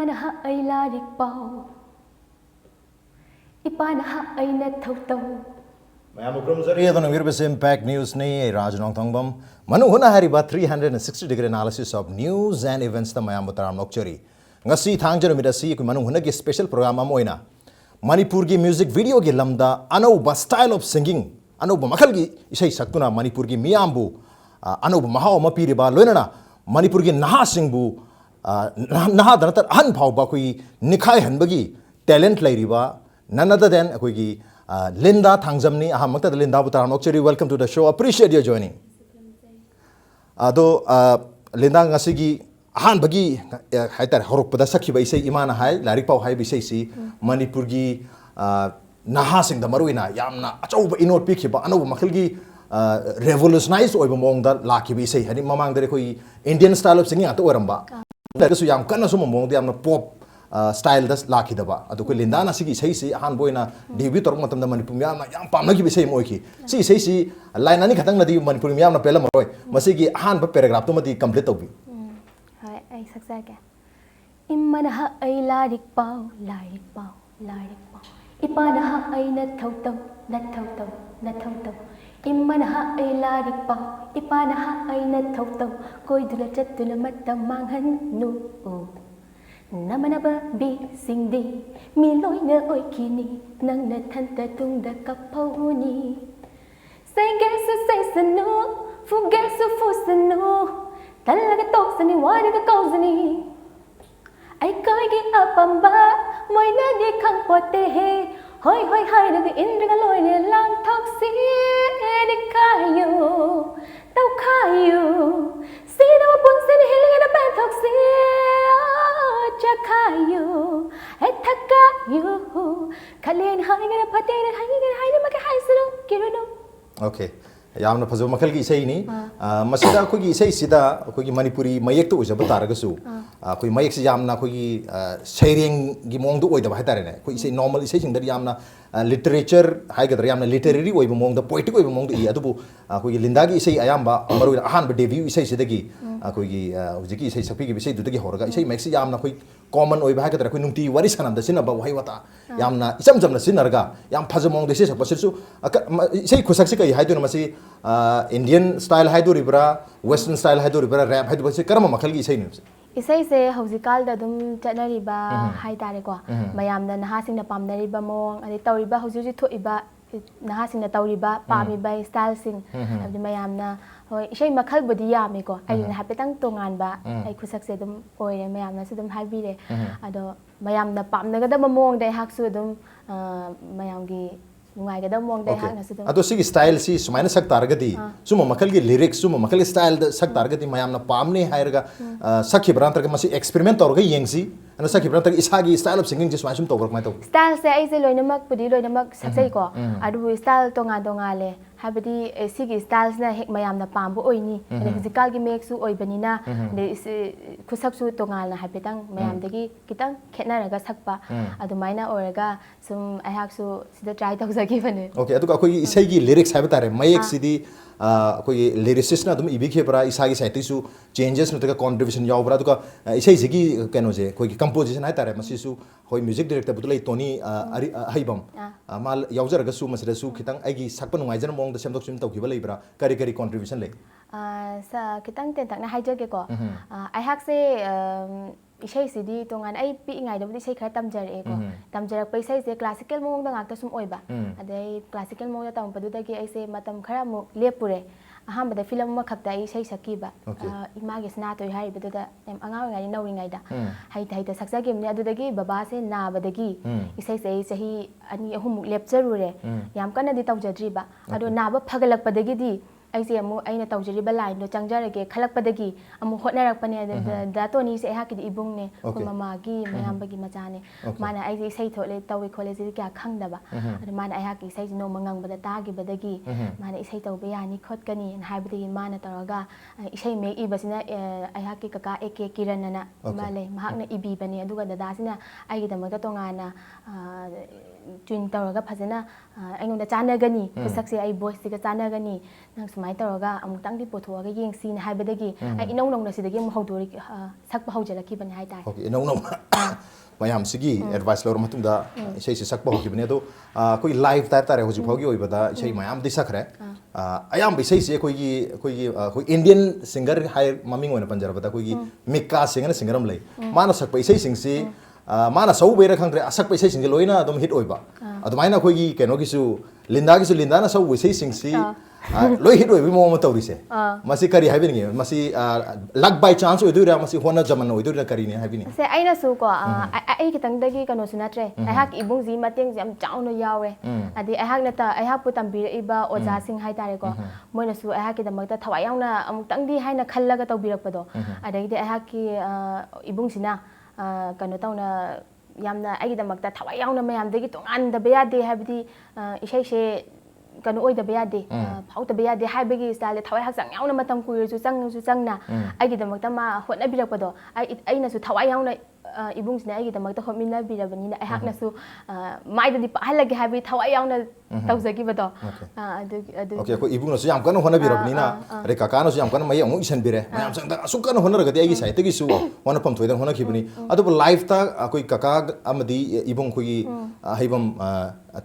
Imana ha ay larik pao Ipana ha ay nathaw-taw Mayam ukrumzari adon Mirbis Impact News ni Raj Nongthombam Manung Hutna hariba 360-degree analysis of news and events ta mayam butaram nokchari ngasi Thangjam midasi ku Manung Hutna ki special program am oina Manipur gi music video gi lamda anauba style of singing anauba makhal gi isai saktuna Manipur gi miyambu anauba mahaw ma piriba loinana Manipur gi naha singbu naha danatar han phawba kui nikhai hanbagi talent lairiba none other than kui Linda Thangjam ni ahamakta Linda butaram nokchari welcome to the show appreciate your joining ado Linda ngasi gi han bagi haitar horok pada sakhi bai sei imana hai larik pau hai bisai si Manipur gi naha sing da maruina yamna achauba inot pikhiba anau makhil gi revolutionize oiba mong da lakhi bi sei hani mamang dare koi Indian style of singing ato oramba da su yam kana su mong da yamna pop style das lakhi da ba adu ko Linda na sigi sei si han boina debut tor matam da Manipur yam pamna gi bi sei moi ki sei si line ani khatang na di Manipur yam na pela maroi masigi han ba paragraph to mati complete to bi Ay saksaga Imana ha ay larik pao Ipana ha ay nathaw-taw Imana ha ay larik pao Ipana ha ay nathaw-taw Koy dula chatula matamanghan no Namanaba bi singdi Miloy na oy kini Nang nathanta tungda kapawuni Say gesu say sanu Fugesu fusanu Talaga toksani wariga kausani Ay koigi apamba Moy na di kang pote he Hoy hoy hay naga indra loy ne lang toksi Nikhaiyu Tawkhaiyu Sino punsin hilinga na pen toksi Chakaiyu Ay thakayu Kalien hay nga na pate na hay na makahay sino kirunu Okay yamna phajo makhal gi isai ni masida ko gi isai sida ko gi Manipuri mayek to ujaba taraga su ko mayek si yamna ko gi sharing gi mong do oida ba tare ne ko isai normal isai sing da yamna literature hai ga yamna literary oiba mong da poetic oiba mong do I adu ko gi Linda gi isai ayamba maru ahan ba debut isai sida gi ko gi hujiki isai sakpi gi isai du da gi horaga isai mayek si yamna ko common oiba hai ga ko nungti wari sanam da sinaba wai wata yamna isam jamna sinarga yam phajo mong de se sakpa su isai khusak se kai hai do na masi Indian style haidu ribra western style haidu ribra rap haidu basi karama makhal gi isai ni Isai se hausikal da dum chanariba hai tare ko mayamna naha singna pamnariba mong adi tawriba hausi thoiba naha singna tawriba pamiba style sing adi mayamna hoi isai makhal bodi yame ko ai na hapetang tongan ba ai khusak se dum oire mayamna su dum haibire ado mayamna pamnaga da mong dai hak su dum mayamgi ngai ga da mong dai hak na su dum ado sigi style si sumaina sak targadi suma makhal gi lyrics suma makhal style da sak targadi mayamna pamne hairga sakhi brantar ga masi experiment tor ga yengsi ana sakhi brantar isagi style of singing just sum to work mai to style se ai se loinamak pudi loinamak saksai ko adu style tonga le habadi sigi styles na hek mayamna pambu oini ane physical gi make su oibanina de khusak su tongal na habetang mayam dagi kitang khena raga sakpa adumaina oraga sum ahak su sida try tawsagi bane okay adu ko isai gi lyrics habetare mayek sidi ko lyricist na dum ibikhe pra isagi saiti su changes nutaga contribution yaw bra duka isai sigi keno je ko composition hai tare masi su hoi music director budulai toni haibam mal yawjar ga su masida su kitang aigi sakpa nungai jan mong da semdok sim tawkiba leibra kari contribution le sa kitang ten tak na haijage ko ai hak se isai sidi tongan ai pi ngai da isai khara tamjare ko tamjarak pai sai se classical mong da ngakta sum oiba adai classical mong da tam padu da gi ai se matam khara mu lepure aham da film ma khakta isai sakiba image sna to hai bedu da em anga ngai nauri ngai da hai da saksa game ne adu da gi baba se na ba da gi isai se sahi ani ahum lepcharu re yam kana di tawjadri ba adu na ba phagalak pa da gi di aise amu aina tawjariba line do changjarage khalakpadagi amu hotnarakpane da to ni se hakidi ibung ne ko mama gi mayam bagi macha ne mana aise sai thole tawi college kya khangdaba mana ai haki sai no mangang bada tagi badagi mana isai tawbe yani khotkani haibadi mana taraga isai me ibasina ai haki kaka ek kiranana male mahakna ibi bane aduga dada sina ai gidamakta tongana tune तौरगा फजना अइंगोंदा चानागनी खसक्से आई voice सिगा चानागनी नंग सुमाय तौरगा अमुक्तंगदी पोथोगा येंगसी ना हाइबदगी आई इनौ नौना सिदगी अमु हौदोरी सकपा हौजलकी बने हाइ तार okay इनौ now mayam sigi advice lor matungda isai se sakpa hokibne do koi live tar tare hoji phogi oibada isai mayam di sakhre ayam isai se koi Indian singer hai maming ona panjarabada koi Mikka singer singeram lei mana sakpa isai singsi mana sau bera khangre asakpa isai sing loina adum hit oiba adumaina koi keno gisu linda na sau isai singsi loi hit oi mo tawrise masi kari habini masi luck by chance oidura masi hona jaman oidura kari ne habini se aina su ko ai kitang dagi kano sunatre ai hak ibung ji mateng jam chauno yawe adi ai hak nata ai hak putam bir iba oja sing hai tare ko moina su ai hak ki damak ta thawai yauna amuk tang di haina khallaga tawbirak pado adagi ai hak ki ibung sina kano tauna yamna ai ki damak ta thawai yauna mayam dagi tongan da beya de habidi isai se kanu oi da beya de phau da beya de hai begi style thawai hak sang yauna matam kuir su chang na ai gi damak ta ma hotna birak pado ai na su thawai yauna ibung sina ai gi damak ta homina birabani na ai hak na su mai da di pa halage habi thawai yauna tawzagi bado okay ko ibung na su yam kana hona birabani na re kaka na su yam kana mai amu isan bire mayam sang da su kana hona ragati ai gi sai te gi su hona pam thoidan hona khibani adu live ta koi kaka amadi ibung koi haibam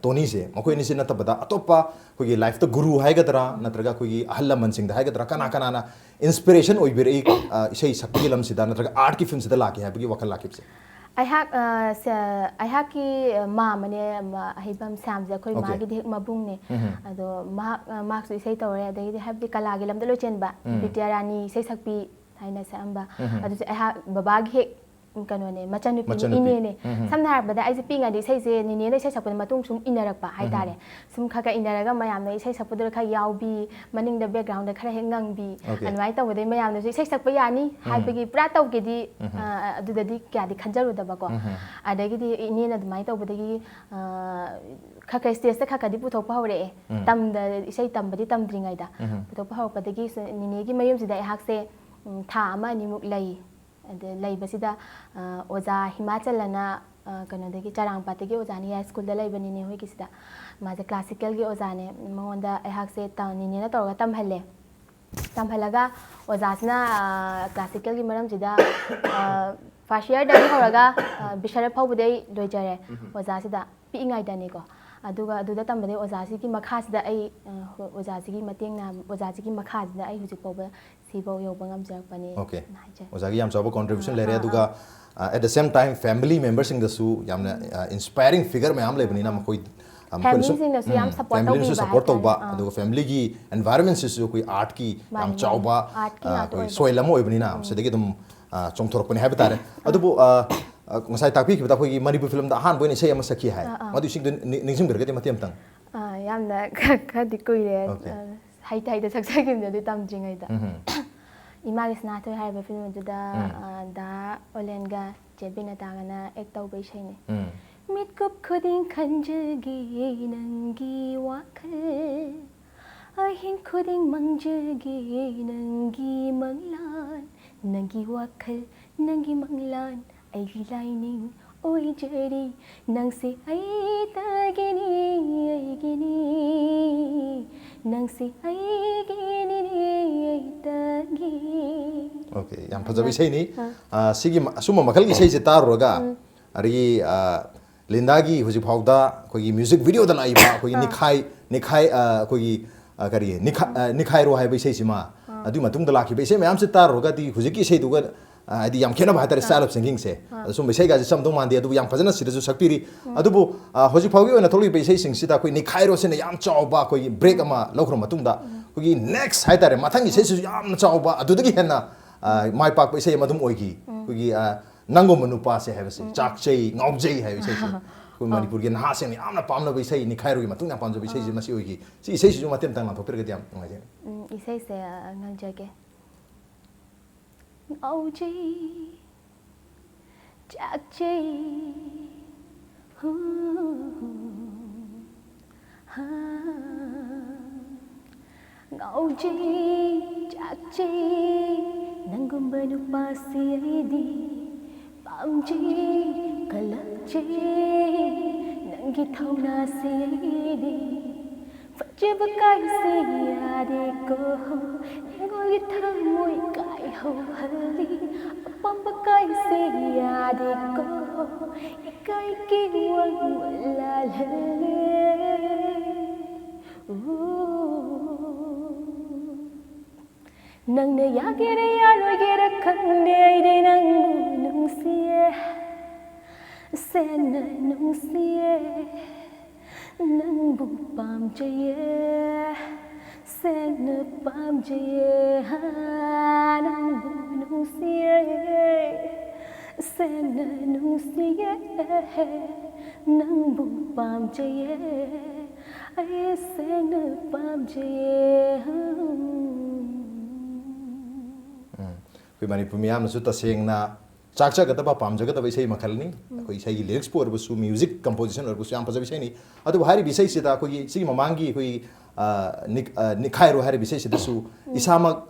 Tony se makoi ni se na tabada atopa koi life to guru hai gadra natraga koi ahalla man sing da hai gadra kana na inspiration oi bir ek isai sakki lam sida natraga art ki film sida la ke hai bagi wakal la ke se I have ki ma mane haibam sam ja koi ma gi dek mabung ne ado ma su isai tawre adai di have di kala gi lam da lo chen ba bityarani isai sakpi haina sa amba ado I have baba gi kano ne machanupi ine ne samna bada ai pi nga di sai se ni ne sai sakpa matung sum inarak pa hai tare sum kha ka inaraga mayam ne sai sakpa der kha yaw bi maning da background da khara hengang bi anwai taw de mayam ne sai sakpa yani hai bagi pra taw ge di adu da di kya di khanjaru da ba ko adagi di ine na mai taw badagi kha ka stage ta kha ka di pu thok pa hore tam da sai tam badi tam dringai da pu thok pa hor padagi ni ne gi mayum si da hak se tha ama ni muk lai leibasida oza Himachal lana kanadagi charangpatagi oza ni high school da leibani ne hoi kisida maze classical gi oza ne monda ehak se ta ni ne na torga tamhalaga oza sna classical gi maram sida first year da horaga bishara phawbudai loijare oza sida pi ngai da ne ko aduga tambade oza si ki makha sida ai oza si ki mateng na oza si ki makha sida ai hujik pawba sibo yo bangam jak pani okay oza gi yam chaba contribution le re aduga at the same time family members in the su yamna inspiring figure me am le bani na makoi family sing da su yam support to ba aduga family gi environment su koi art ki yam chauba koi soil amo ibani na sedagi dum chongthorok pani habitare adubu ngasai takpi ki ta koi Manipur film da han boini sei ama sakhi hai madu sing ningsim garga de matiam tang yamna kha di koi re hai da saksa gi de tam jingai da imagi snato hai ba film da olenga jebina ta gana ek tau bai sai ne mit kup khuding khanjagi nangi wakhal ahin khuding mangjagi nangi manglan nangi wakhal nangi manglan ai lining oi jeri nang si ai tagini nang si ai gini ai tagi okay yam phajabi sei ni sigi suma makhal gi sei je taroga ari linda gi huji phawda koi gi music video da ai ba koi nikhai koi gi kari nikhairu hai bai sei sima adu matung da lakhi bai sei mayam se taroga di huji ki sei duga adi yam khena bhatar style of singing se sum sei ga sam dong mandi adu yam phajana sida ju sakpiri adubu hoji phawgi ona tholi bai sei sing sida koi nikhairo se ne yam chawba koi break ama lokro matung da koi next hai tare mathang sei su yam chawba adu dagi henna mai pak bai sei madum oigi koi nango manupa se have se chak chei ngau jei have se koi Manipur gi na se ne yam na pamna bai sei nikhairo gi matung na pamjo bai sei ji masi oigi si sei su matem tang na thopir ga diam ngai je isai se ngang jage ngau jei chak chei ngau jei chak chei nangum banu pasi di pam jei kalak jei nanggi thona sidi Fajib kai se yade ko Ngoli thamoi kai ho hali Apamba kai se yade ko Ikai ki wang la lale Nang na yagere yaro gere khande ai nang nung siye Sen nung siye nang bu pam jaye sen pam jaye nang bu nung siye sen nung siye nang bu pam jaye ai sen pam jaye kui manipur miyam na su taseng na chak gata ba pam jaga ba isai makhal ni koi isai lyrics por bu su music composition or bu su yam pa isai ni adu hari bisai sida koi sigi mamangi koi Nikhaiyu hari bisai sida su isama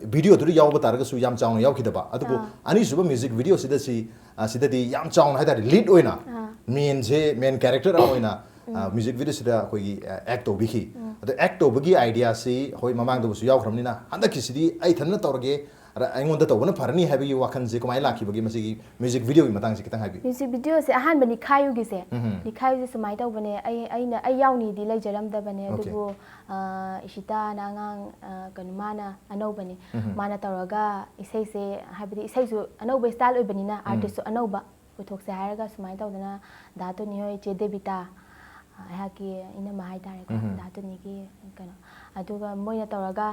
video tu yaw ba targa su yam chaung yaw khida ba adu bu ani su music video sida sida di yam chaung hai da lead oina main character oina music video sida koi act to bhi adu act to bagi idea si hoi mamang du su yaw khramni na anda kisidi ai thanna torge aingonda to wana parani habi wakan je komai laki bagi masi music video gi matang se kitang habi music video se ahan bani Nikhaiyu gi se Nikhaiyu se sumai taw bane ai yauni di lai jaram da bane adubu ishita na ngang kanmana anau bane mana tawraga isai se habidi isai su anau ba style oi bani na artist su anau ba puthok se haraga sumai taw dana da to ni hoi che debita ai ki ina ma hai tare ko da to ni ki kana aduga moina tawraga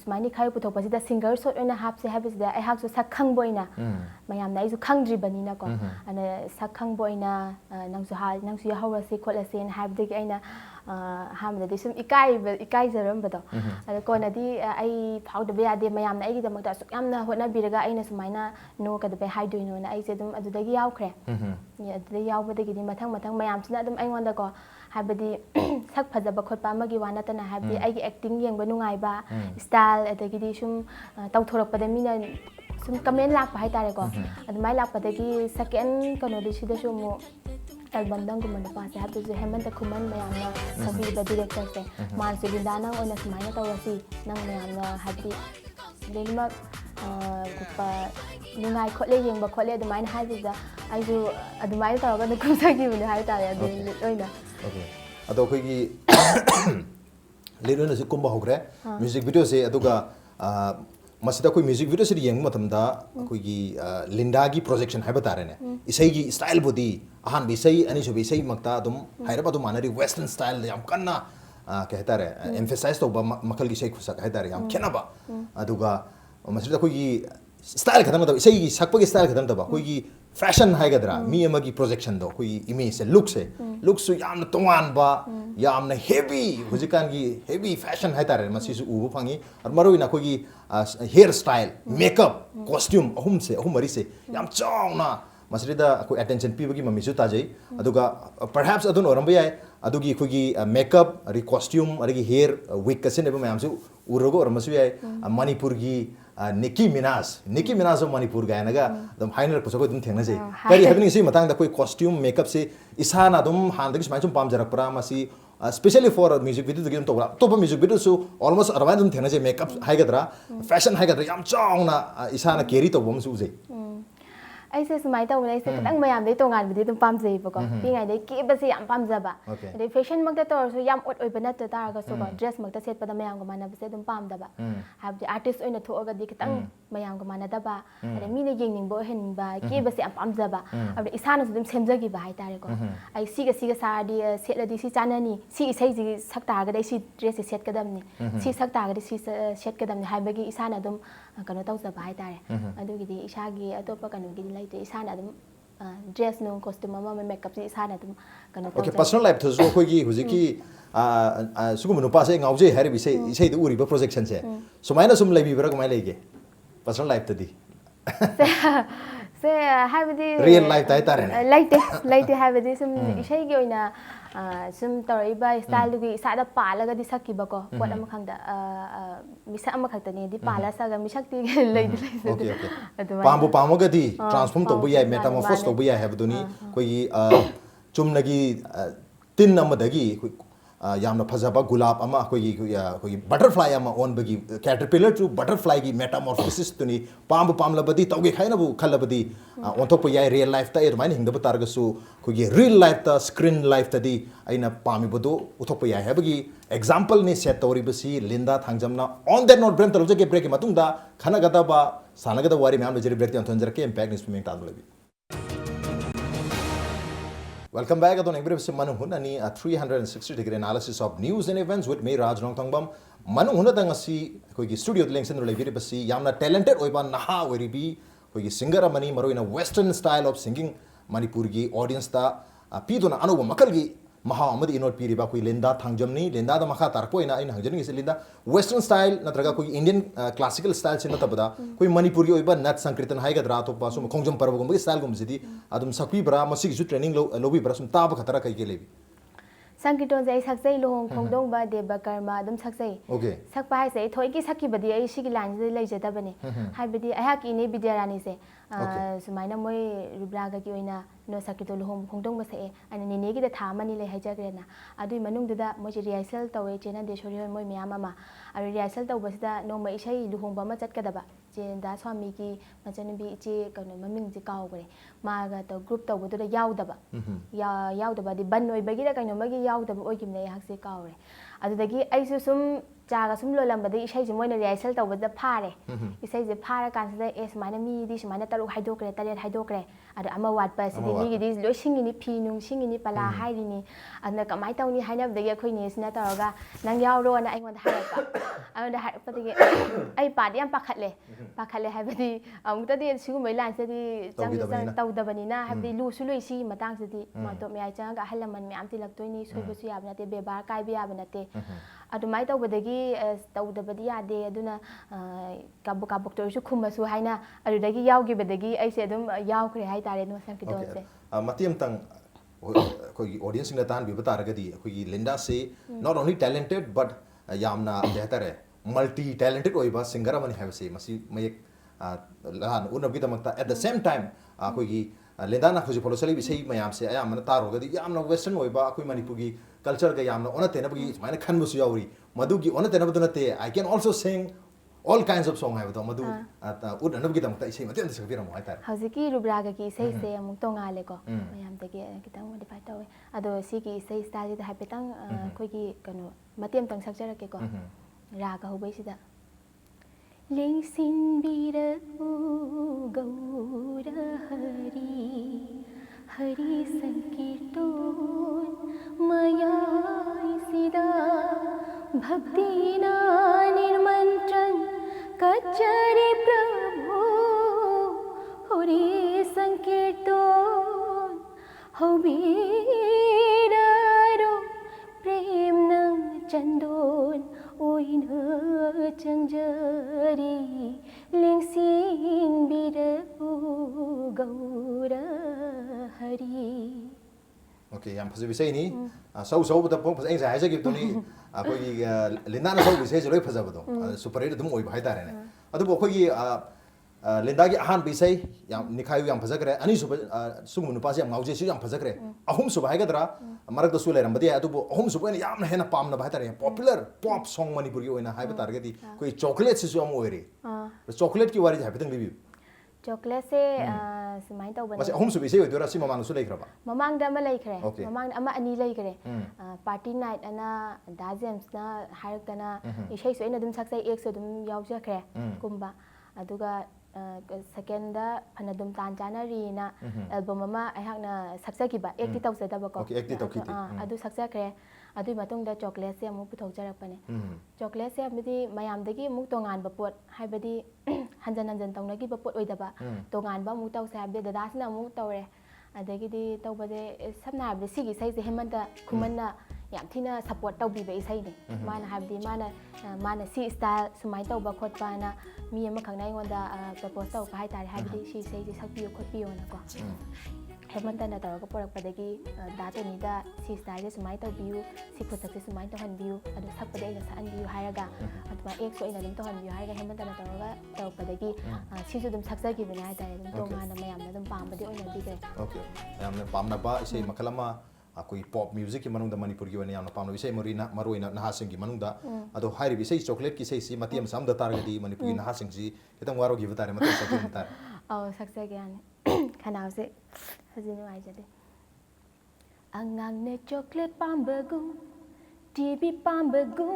Smiley Nikhaiyu puthok pasida singer sort oina hap se habis da ai hak su sakhang boina mayam na isu khangdri bani na ko ana sakhang boina nang su hawra se khola se in hab de aina ham da sum ikai zaram bado ada ko na di ai phau da ya de mayam na ai gi da makta su yamna hotna biraga aina sumaina no ka da be hai doino na ai se dum adu da gi yaw khre ni adu da yaw ba da gi di mathang mayam sina dum ai ngonda ko habadi sak phajaba khotpa amagi wana tana habi ai acting yengba nungai ba style adagi di sum tawthorak pada mina sum comment lak pa hai tare ko admai lak pada gi second kono di sida sum album dang ko manda pa se habdu je hemanta khuman mayam na sabi ba director se man se bindana ona smaina tawasi nang mayam na habi denma kupa nungai khotle yengba khotle admai na habi da ai ju admai tawaga na kumsagi bune hai tare adu oina okay ado koi gi leron se kumba hogre music video se aduga masida koi music video se yeng matam da koi gi linda gi projection hai batare ne isai gi style body ahan bi sai ani so bi sai makta adum haira ba du manari western style yam kanna कहता रहे emphasize तो मखल की शेख खुशा कहता रहे हम क्या बा अदुगा मसला कोई स्टाइल खत्म तो इसे ही सकपा की स्टाइल खत्म तो बा कोई fashion है कदरा मी अमगी प्रोजेक्शन दो कोई इमेज से लुक सु याम न तोंगान बा याम न हेवी हुजिकान की हेवी फैशन है तारे मसी सु उबो फंगी और मरो इना कोई हेयर स्टाइल मेकअप कॉस्ट्यूम अहुम मरी से याम चांगना मसरिदा कोई अटेंशन पीबगी मम्मीसु ताजै अदुगा परहैप्स अदुन ओरंबे याय अदुगी खुगी मेकअप अरि कॉस्ट्यूम अरि हेयर विग कसिन एबो मयामसु उरगो ओरमसु याय मणिपुर की निकी मिनाज ऑफ मणिपुर गायनगा दम हाइनर को सको दम थेंगना जे करी हैबिंग सी मतंग दा कोई कॉस्ट्यूम मेकअप से इसाना दम हांदगी स्माइ सुम पाम जरक परा मसी स्पेशली फॉर म्यूजिक वीडियो दगिम तो तो म्यूजिक वीडियो सु ऑलमोस्ट अरवाइन दम थेंगना जे मेकअप हाइगदरा फैशन हाइगदरा याम चांगना इसाना केरी तो बम सुजे ऐसे सुमाई तो उन्हें ऐसे कतंग मयाम दे तो गान बिदे तुम पाम जाई बको पिंगाई दे के बसे याम पाम जाबा दे फैशन मगदा तो सो याम ओट ओइ बना त तारगा सो ड्रेस मगदा सेट पदा मयाम को माना बसे तुम पाम दबा हाब आर्टिस्ट ओइना थोगा दे कतंग मयाम को माना दबा अरे मीने येंगनिंग बो हेनिंग बा के बसे याम पाम जाबा अब इसाना सो तुम सेमजगी बा हाय तारे को आई सीगा साडी सेट दी सी चाननी सी इसै जी सकता गा दे सी ड्रेस सेट कदमनी सी सकता गा दे सी सेट कदमनी हाइबगी इसाना तुम कनो तौ जबा हाय तारे अदुगी दे इसागी अतोपा कनो गी लाइते इसाना दम ड्रेस नो कॉस्ट्यूम अमा मेकअप से इसाना दम कनो ओके पर्सनल लाइफ तो जो कोई हुजिकी सुगुम नुपा से ngauje hari bi sei du uri ba projection se sumaina sum leibi bra kamai leige personal life tadi se habidi real life tai tare laite habidi sum isai gi oina sum toriba style gi sada palaga di sakki bako pot am khangda misa am khakta ni di pala saga misak ti leide okay pambu pamoga di transform to bu yai metamorphose to bu yai habduni koi chumnagi tin amadagi yamna phajaba gulab ama koi butterfly ama on bagi caterpillar to butterfly gi metamorphosis tuni pamla badi tawge khaina bu khalabadi on thok yai real life ta ermai hingda bu targasu koi real life ta screen life ta di aina pami bodo uthok yai habagi example ni set tori basi Linda Thangjamna on that note brem talje ke break matung da khana gada ba sanagada wari mam jeri break on thonjar ke impact news peming tadulabi. Welcome back. Adon English Manung Hutna ni a 360-degree analysis of news and events with me Nongthombam. Manung Hutna tang asi koi studio link sen rulai biri basi yamna talented oiba naha weri bi koi singer amani maro in a western style of singing Manipur gi audience ta pidona anu makal gi maha amadi inot piri ba koi Linda Thangjam ni Linda da makha tarpo ina in hangjani gi Linda western style natraga koi Indian classical style sin natabada koi Manipur gi oiba nat sankirtan haiga dra to pa sum khongjam parab gum gi style gum sidi adum sakpi bra masig su training lobi bra sum tab khatara kai ke lebi Sankirtan jai saksai lohong khongdong ba de ba karma adum saksai okay sakpa hai se thoi ki sakki badi ai shi ki line je lai jeta bane hai badi ai ha ki ne bidyarani se sumaina moi rubraga ki oina no sakito lohong khongdong ba se ani ne ne gi da tha mani lai haja grena adui manung da moi je rehearsal tawe chena de shori moi myam ama ari rehearsal taw ba sida no mai isai lohong ba ma chat ka da ba je da swami ki machan bi che kano maming je kaw gre ma ga to group taw bu da yaw da ba yaw da ba di ban oi ba gi da kano ma gi yaw da ba oi kim ne hak se kaw re adudagi aisu sum chaga sum lolam isai je moina rehearsal taw ba da phare isai je phara kan sa es maina mi di sumaina taru haidokre taret haidokre ada ama wat pa sidi mi gi di loi singi ni phi nung singi ni pala hairi ni adna kamai taw ni haina dagi khoi ni sina taraga nang yaw ro na aingon da harapa amda harapa dagi ai pa di am pakhatle haibadi amta di sigu mai lan sidi chang taw da bani na haibadi lu su loi si matang sidi ma to me ai chang ga halaman me am ti lak toi ni soi bu su yab na te be bar kai bi yab na te adumai taw badagi taw da badi ya de aduna kabuk tor su khuma su haina adudagi yaw gi badagi ai se adum yaw khre hai tare no sang ki don se matiam tang koi audience na tan bi bata ragadi koi Linda se not only talented but yamna behtare multi talented oiba singer amani have se masi mayek lan unabi damakta at the same time koi Linda na khoji polosali bi sei mayam se ayamna taro gadi yamna western oiba koi Manipur gi culture ga yamna ona tena bi maina khan busu yauri madu gi ona tena baduna te I can also sing all kinds of song have madu ud anab gi damakta isei matem se biram hai tar haziki rubraga ki sei se amuk tonga le ko mayam te gi kitang modify tawe ado si ki sei style da hapetang khoi gi kano matem tang sakjara ke ko raga hobai sida lengsin bira gaura hari sankirton maya sida bhakti na nirmantran kachari prabhu hari sankirton hobiraro prem na chandon oina changjari lengsin bira gaura hari okay yam phaji bisai ni sau bata pong phasai sai haja gi to ni akoi gi Linda na sau bisai joloi phaja bado super hit dum oi bhai tare ne adu bo khoi gi Linda gi ahan bisai yam Nikhaiyu yam phaja kare ani super sungmu nu pasi yam ngauje su yam phaja kare ahum su bhai ga dra marak da su le ram badi adu bo ahum su ne yam na hena pam na bhai tare popular pop song Manipur gi oina hai ba tar ga di koi chocolate su am oi re chocolate ki wari hai betang review chocolate se sumai taw ban mase ahum su bisai oi dora si mamang su lai khraba mamang da ma lai khre mamang ama ani lai khre party night ana da james na harak dana isai so ina dum saksai ek so dum yaw ja khre kumba aduga second da phanadum tan jana ri na album ama ai na saksa ki ba ek ti taw se da ba ko okay ek ti taw ki adu saksa khre adu matung da chocolate se amu puthok jarak pane chocolate se amdi mayam dagi mu tongan ba pot haibadi hanjan tawna gi ba pot oi da ba tongan ba mu taw sa be da dasna mu tawre adagi di taw ba de sabna ba sigi sai se hemanta kumanna yam thina support taw bi ba isai ni mana haibdi mana si style sumai taw ba khot pa na mi ama khangnai ngon da propose taw ka hai tare haibdi si sai je sakpi khot pi ona ko ꯍꯦꯃꯟꯇꯅ ꯇꯧꯔꯒ ꯄꯣꯔꯛꯄꯗꯒꯤ ꯗꯥꯇꯣꯅꯤꯗ ꯁꯤ ꯁ꯭ꯇꯥꯏꯜꯁꯦ ꯁꯨꯃꯥꯏꯅ ꯇꯧꯕꯤꯌꯨ ꯁꯤ ꯈꯨꯠꯁꯛꯁꯦ ꯁꯨꯃꯥꯏꯅ ꯇꯧꯍꯟꯕꯤꯌꯨ ꯑꯗꯨ ꯁꯛꯄꯗ ꯑꯩꯅ ꯁꯛꯍꯟꯕꯤꯌꯨ ꯍꯥꯏꯔꯒ ꯑꯗꯨꯃꯥꯏꯅ ꯑꯦꯛꯁꯨ ꯑꯩꯅ ꯑꯗꯨꯝ ꯇꯧꯍꯟꯕꯤꯌꯨ ꯍꯥꯏꯔꯒ ꯍꯦꯃꯟꯇꯅ ꯇꯧꯔꯒ ꯇꯧꯔꯛꯄꯗꯒꯤ ꯁꯤꯁꯨ ꯑꯗꯨꯝ ꯁꯛꯆꯈꯤꯕꯅꯦ ꯍꯥꯏꯇꯥꯔꯦ ꯑꯗꯨꯝ ꯇꯣꯉꯥꯟꯅ ꯃꯌꯥꯝꯅ ꯑꯗꯨꯝ ꯄꯥꯝꯕꯗꯤ ꯑꯣꯏꯅꯕꯤꯈ꯭ꯔꯦ Okay. Yamna pamnaba isai makal ama akoi pop music ki manungda Manipur gi wani yamna pamnaba isai maroina nahasing gi manungda ado hairi isai chocolate ki isai si matiam samda targadi Manipur gi nahasing si kitang waro gi batare matam sakki batare. ꯁꯛꯆꯒꯦ ꯌꯥꯅꯤ ꯈꯅꯥꯎꯁꯦ ꯍꯧꯖꯤꯛ ꯅꯨꯡꯉꯥꯏꯖꯗꯦ ꯑꯉꯥꯡꯅ chocolate ꯄꯥꯝꯕꯒꯨꯝ TV ꯄꯥꯝꯕꯒꯨꯝ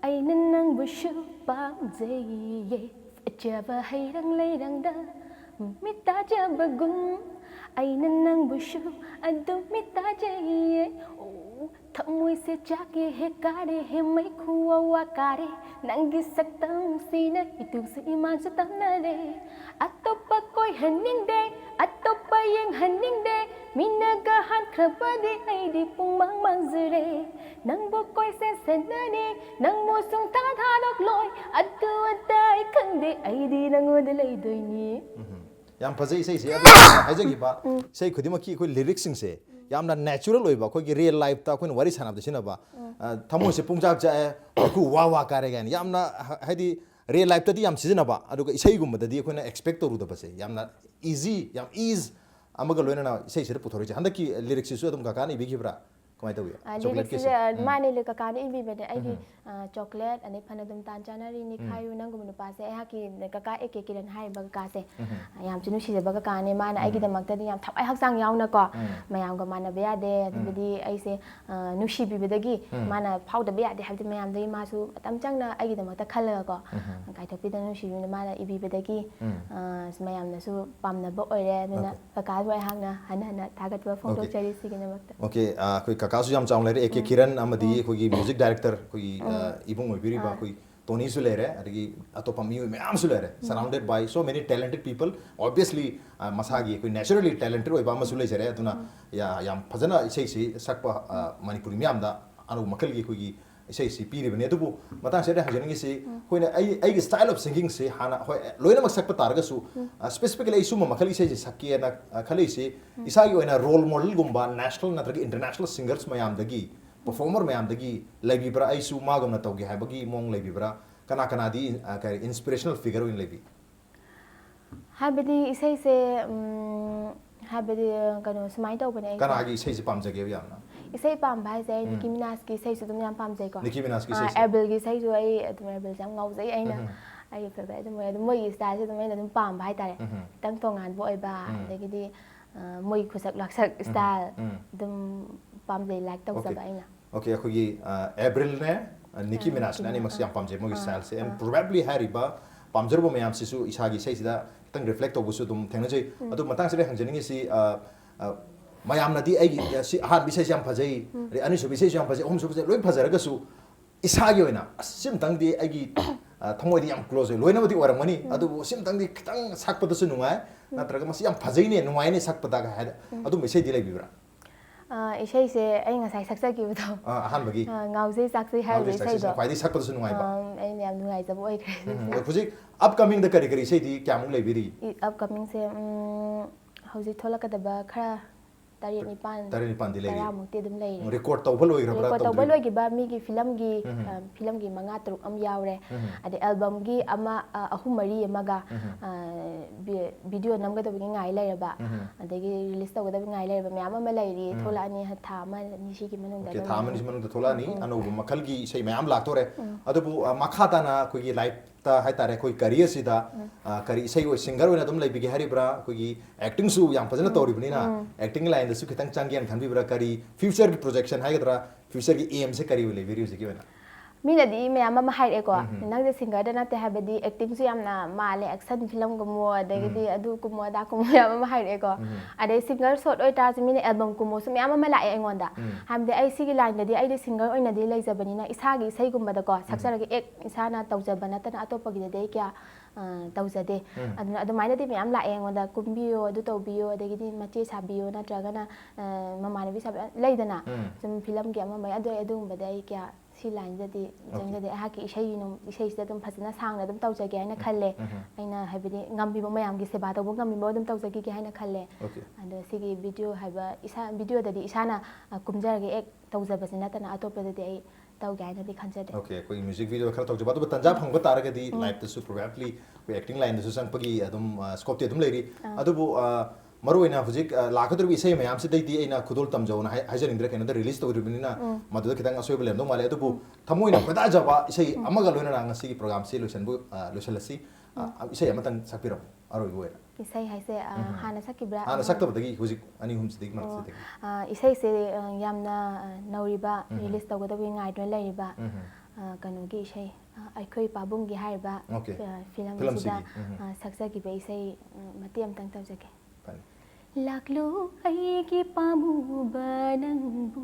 ꯑꯩꯅ ꯅꯪꯕꯨꯁꯨ ꯄꯥꯝꯖꯩꯌꯦ ꯐꯖꯕ ꯍꯩꯔꯪ ꯂꯩꯔꯪꯗ ꯃꯤꯠ ꯇꯥꯖꯕꯒꯨꯝ ꯑꯩꯅ ꯅꯪꯕꯨꯁꯨ ꯑꯗꯨꯝ ꯃꯤꯠ ꯇꯥꯖꯩꯌꯦ ꯊꯃꯣꯏꯁꯦ ꯆꯥꯛꯀꯦ ꯍꯦ ꯀꯥꯔꯦ ꯍꯦ ꯃꯩꯈꯨ ꯋꯥ ꯀꯥꯔꯦ ꯅꯪꯒꯤ ꯁꯛꯇꯝꯁꯤꯅ ꯏꯇꯨꯁꯨ ꯏꯃꯥꯟꯁꯨ ꯇꯝꯅꯔꯦ ꯑꯇꯣꯞꯄ ꯀꯣꯏꯍꯟꯅꯤꯡꯗꯦ ꯑꯇꯣꯞꯄ ꯌꯦꯡꯍꯟꯅꯤꯡꯗꯦ ꯃꯤꯅꯒ ꯍꯥꯟꯈ꯭ꯔꯕꯗꯤ ꯑꯩꯗꯤ ꯄꯨꯡꯃꯥꯡ ꯃꯥꯡꯖꯔꯦ ꯅꯪꯕꯨ ꯀꯣꯏꯁꯦꯟꯁꯟꯅꯅꯤ ꯅꯪꯕꯨ ꯁꯨꯡꯊꯥ ꯊꯥꯗꯣꯛꯂꯣꯏ ꯑꯗꯨ ꯑꯗꯥ ꯑꯩ ꯈꯪꯗꯦ ꯑꯩꯗꯤ ꯅꯪꯉꯣꯟꯗ ꯂꯩꯗꯣꯏꯅꯤ Yang pazai isai se haja gi ba isai khudimaki koi lyrics sing se yamna natural oi ba koi gi real life ta koi wari sanab de sina ba thamo se pungjab ja ku wa kare gan yamna haidi real life ta di yam sizina ba adu ga isai gum da di koi na expect to ru da ba se yamna easy yam ease amaga loina na isai se puthori ja handaki lyrics su adum ga kan ibi gi bra kamai tawi chocolate ke se mane le ka kan ibi bede ai gi chocolate ane phana dum tan chanari Nikhaiyu nangum nu pa se ai haki ka ka ek kiran hai ba ka se yam chunu si ba ka ne mana ai gi da makta di yam thap ai haksang yauna ko mayam ga mana be ade adibidi ai se nushi bi bedagi mana phau da be ade habdi mayam dai ma su tam chang na ai gi da makta khalla ko kai thap pi da nushi bi mana ibi bedagi mayam na su pam na ba oire na ka ka wai hang na hana tagat ba phong tok chari si gi na makta okay koi kasu yam chaung lere ek kiran amadi koi music director koi ibung oi biri ba koi Tony su lere adigi atopa mi me am su lere surrounded by so many talented people obviously masagi koi naturally talented oi ba ma su le jare aduna ya yam phajana isai si sakpa Manipuri mi amda anu makal gi koi gi isai si piri bane adubu matang se de hajaning si koi na ai gi style of singing se hana hoi loina mak sakpa targa su specifically isu ma makal isai si sakki na khali si isagi oina role model gumba national na international singers mayam dagi performer mayam dagi lebi bra isu magom na tawgi habagi mong lebi bra kana di inspirational figure in lebi habidi isai se habidi kano smai to bane kana gi isai si pamjage yamna isai pam bhai se Nicki Minaj ki isai su dum yam pam jai ko Nicki Minaj ki isai Abel ki isai su ai adum Abel jam ngau jai aina ai favorite dum moi style se dum ai dum pam bhai tare tang tongan bo ai ba adagidi moi khusak laksak style dum pam jai like tau jaba aina okay akhoi April ne Nicki Minaj ne ani mas yam pam jai mo style se and probably hariba pamjurbo mayam sisu isagi sei sida tang reflect to busu dum thengna jai adu matang se hangjaning si mayam nadi ai si han bisai jam phajai ani su bisai jam phajai om su bisai loi phajara ga su isagi oina sim tang di ai gi thongoi di yam close loina madi waram mani adu sim tang di kitang sakpa da su nungai natraga mas yam phajai ne nungai ne sakpa da ga adu bisai di lai bibra isai se ai ngasai saksa ki buto han bagi ngau sei saksai hai isai do pai di sakpa da su nungai ba ai ne am nungai jabu ai kre fuji upcoming da kari isai di kyamu lai biri upcoming se hauji thola ka da ba khara tari nipan di lagi mukti dum lei record tau balo ira record tau balo gi ba mi gi film gi manga truk am yaure ade album gi ama ahum mari amaga video namga da ngai lai ba adegi release tau da ngai lai ba myam ama lai ri thola ani tha ma ni si gi manung da tha ma ni manung da thola ni anu makal gi sei myam lak tore adu makha ta na ko gi life ta hai tare koi career sida kari sei o singer oina dum lai bi gi hari bra ko gi acting su yam phajana tori bani na acting line da su kitang changyan khan bi bra kari future gi projection hai gadra future gi aim se kari le video se gi bana mina di me ama ma hai eko nang de singer da na te have di acting su yamna male action film gumo adegi adu gumo da gumo yama ma hai eko ade singer short oi ta mina album gumo su me ama ma la ai ngonda ham de ai sigi line da di ai de singer oina di lai jabani na isa gi sai gumba da ko saksara gi ek isa na tawjabana ta na atopa gi de kya tawjade aduna adumaina di me am la ai ngonda kumbiyo adu tawbiyo adegi di mache sabiyo na traga na mamana bi sab lai dana sum film gi ama mai adu gumba da ai kya ꯁꯤ ꯂꯥꯏꯟꯗꯗꯤ ꯆꯪꯖꯗꯦ ꯑꯩꯍꯥꯛꯀꯤ ꯏꯁꯩꯁꯤꯗ ꯑꯗꯨꯝ ꯐꯖꯅ ꯁꯥꯡꯅ ꯑꯗꯨꯝ ꯇꯧꯖꯒꯦ ꯍꯥꯏꯅ ꯈꯜꯂꯦ ꯑꯩꯅ ꯍꯥꯏꯕꯗꯤ ꯉꯝꯕꯤꯕ ꯃꯌꯥꯝꯒꯤ ꯁꯦꯕꯥ ꯇꯧꯕ ꯉꯝꯕꯤꯕ ꯑꯗꯨꯝ ꯇꯧꯖꯈꯤꯒꯦ ꯍꯥꯏꯅ ꯈꯜꯂꯦ ꯑꯗꯣ ꯁꯤꯒꯤ ꯚꯤꯗꯤꯑꯣ ꯍꯥꯏꯕ ꯚꯤꯗꯤꯑꯣꯗꯗꯤ ꯏꯁꯥꯅ ꯀꯨꯝꯖꯔꯒ ꯑꯦꯛ ꯇꯧꯖꯕꯁꯤ ꯅꯠꯇꯅ ꯑꯇꯣꯞꯄꯗꯗꯤ ꯑꯩ ꯇꯧꯒꯦ ꯍꯥꯏꯅꯗꯤ ꯈꯟꯖꯗꯦ ꯑꯣꯀꯦ ꯑꯩꯈꯣꯏꯒꯤ ꯃ꯭ꯌꯨꯖꯤꯛ ꯚꯤꯗꯤꯑꯣ ꯈꯔ ꯇꯧꯖꯕ ꯑꯗꯨꯕꯨ ꯇꯟꯖꯥ ꯐꯪꯕ ꯇꯥꯔꯒꯗꯤ ꯂꯥꯏꯞꯇꯁꯨ ꯄ꯭ꯔꯣꯕꯦꯕꯂꯤ ꯑꯩꯈꯣꯏ ꯑꯦꯛꯇꯤꯡ ꯂꯥꯏꯟꯗꯁꯨ ꯆꯪꯕꯒꯤ ꯑꯗꯨꯝ ꯁ꯭ꯀꯣꯞꯇꯤ ꯑꯗꯨꯝ ꯂꯩꯔꯤ ꯑꯗꯨꯕꯨ ꯃꯔꯨꯑꯣꯏꯅ ꯍꯧꯖꯤꯛ ꯂꯥꯛꯀꯗꯧꯔꯤꯕ ꯏꯁꯩ ꯃꯌꯥꯝꯁꯤꯗꯩꯗꯤ ꯑꯩꯅ ꯈꯨꯗꯣꯜ ꯇꯝꯖꯧꯅ ꯍꯥꯏꯖꯅꯤꯡꯗ꯭ꯔꯦ ꯀꯩꯅꯣꯗ ꯔꯤꯂꯤꯁ ꯇꯧꯗ꯭ꯔꯤꯕꯅꯤꯅ ꯃꯗꯨꯗ ꯈꯤꯇꯪ ꯑꯁꯣꯏꯕ ꯂꯩꯔꯝꯗꯧ ꯃꯥꯜꯂꯦ ꯑꯗꯨꯕꯨ ꯊꯃꯣꯏꯅ ꯈꯣꯏꯗꯥꯖꯕ ꯏꯁꯩ ꯑꯃꯒ ꯂꯣꯏꯅꯅ ꯉꯁꯤꯒꯤ ꯄ꯭ꯔꯣꯒ꯭ꯔꯥꯝꯁꯤ ꯂꯣꯏꯁꯤꯜꯂꯁꯤ ꯏꯁꯩ ꯑꯃꯇꯪ ꯁꯛꯄꯤꯔꯝꯃꯨ ꯑꯔꯣꯏꯕ ꯑꯣꯏꯅ ꯏꯁꯩ ꯍꯥꯏꯁꯦ ꯍꯥꯟꯅ ꯁꯛꯈꯤꯕ꯭ꯔꯥ ꯍꯥꯟꯅ ꯁꯛꯇꯕꯗꯒꯤ ꯍꯧꯖꯤꯛ ꯑꯅꯤ ꯑꯍꯨꯝꯁꯤꯗꯒꯤ ꯃꯔꯛꯁꯤꯗꯒꯤ ꯏꯁꯩꯁꯦ ꯌꯥꯝꯅ ꯅꯧꯔꯤꯕ ꯔꯤꯂꯤꯁ ꯇꯧꯒꯗꯕꯒꯤ ꯉꯥꯏꯗꯨꯅ ꯂꯩꯔꯤꯕ ꯀꯩꯅꯣꯒꯤ ꯏꯁꯩ ꯑꯩꯈꯣꯏ ꯄꯥꯕꯨꯡꯒꯤ ꯍꯥꯏꯔꯤꯕ ꯐꯤꯂꯝ ꯑꯁꯤꯗ ꯁꯛꯆꯈꯤꯕ ꯏꯁꯩ ꯃꯇꯦꯛ ꯑꯃꯇꯪ ꯇꯧꯖꯒꯦ ꯂꯥꯛꯂꯣ ꯑꯩꯒꯤ ꯄꯥꯝꯃꯨꯕ ꯅꯪꯕꯨ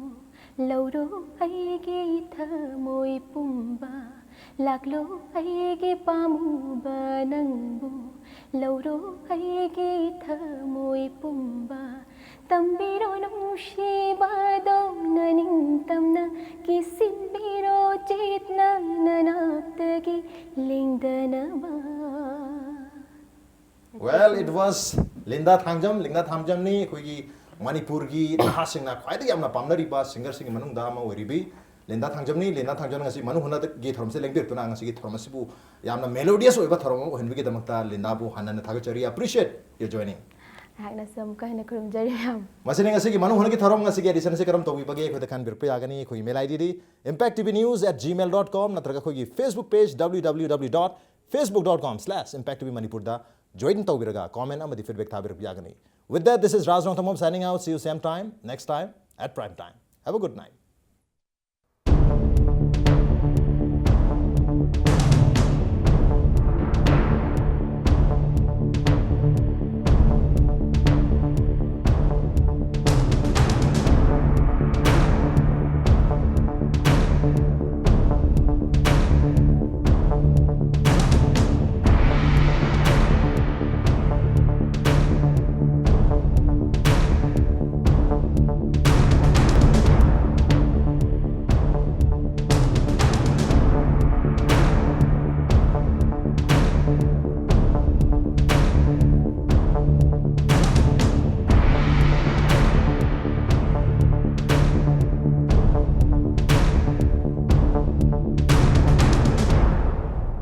ꯂꯧꯔꯣ ꯑꯩꯒꯤ ꯊꯃꯣꯏ ꯄꯨꯝꯕ ꯂꯥꯛꯂꯣ ꯑꯩꯒꯤ ꯄꯥꯝꯃꯨꯕ ꯅꯪꯕꯨ ꯂꯧꯔꯣ ꯑꯩꯒꯤ ꯊꯃꯣꯏ ꯄꯨꯝꯕ ꯇꯝꯕꯤꯔꯣ ꯅꯨꯡꯁꯤꯕꯗꯧꯅ ꯅꯤꯡꯇꯝꯅ ꯀꯤꯁꯤꯟꯕꯤꯔꯣ ꯆꯦꯠꯅ ꯅꯅꯥꯛꯇꯒꯤ ꯂꯦꯡꯗꯅꯕ. Well, it was Linda Thangjam ni ꯑꯩꯈꯣꯏꯒꯤ ꯃꯅꯤꯄꯨꯔꯒꯤ ꯅꯍꯥꯁꯤꯡꯅ ꯈ꯭ꯋꯥꯏꯗꯒꯤ ꯌꯥꯝꯅ ꯄꯥꯝꯅꯔꯤꯕ ꯁꯤꯡꯒꯔꯁꯤꯡꯒꯤ ꯃꯅꯨꯡꯗ ꯑꯃ ꯑꯣꯏꯔꯤꯕꯤ Linda Thangjam ꯉꯁꯤ ꯃꯅꯨꯡ ꯍꯨꯠꯅꯒꯤ ꯊꯧꯔꯝꯁꯦ ꯂꯦꯡꯕꯤꯔꯛꯇꯨꯅ ꯉꯁꯤꯒꯤ ꯊꯧꯔꯝ ꯑꯁꯤꯕꯨ ꯌꯥꯝꯅ ꯃꯦꯂꯣꯗꯤꯌꯁ ꯑꯣꯏꯕ ꯊꯧꯔꯝ ꯑꯃ ꯑꯣꯏꯍꯟꯕꯒꯤꯗꯃꯛꯇ ꯂꯤꯟꯗꯥꯕꯨ ꯍꯟꯅ ꯊꯥꯒꯠꯆꯔꯤ appreciate your joining. ꯑꯩꯍꯥꯛꯅꯁꯨ ꯑꯃꯨꯛꯀ ꯍꯦꯟꯅ ꯈꯨꯔꯨꯝꯖꯔꯤ ꯌꯥꯝ. ꯃꯁꯤꯅꯤ ꯉꯁꯤꯒꯤ ꯃꯅꯨꯡ ꯍꯨꯠꯅꯒꯤ ꯊꯧꯔꯝ ꯉꯁꯤꯒꯤ ꯑꯦꯗꯤꯁꯟ ꯑꯁꯤ ꯀꯔꯝ ꯇꯧꯕꯤꯕꯒꯦ ꯑꯩꯈꯣꯏꯗ ꯈꯟꯕꯤꯔꯛꯄ ꯌꯥꯒꯅꯤ ꯑꯩꯈꯣꯏꯒꯤ ꯃꯦꯜ ꯑꯥꯏꯗꯤꯗꯤ impacttvnews@gmail.com ꯅꯠꯇ꯭ꯔꯒ ꯑꯩꯈꯣꯏꯒꯤ Facebook page www.facebook.com/impacttvmanipurda join tꯧꯕꯤꯔꯒ comment amadi feedback ꯊꯥꯕꯤꯔꯛꯄ ꯌꯥꯒꯅꯤ. With that, this is Nongthombam signing out. See you same time, next time, at prime time. Have a good night.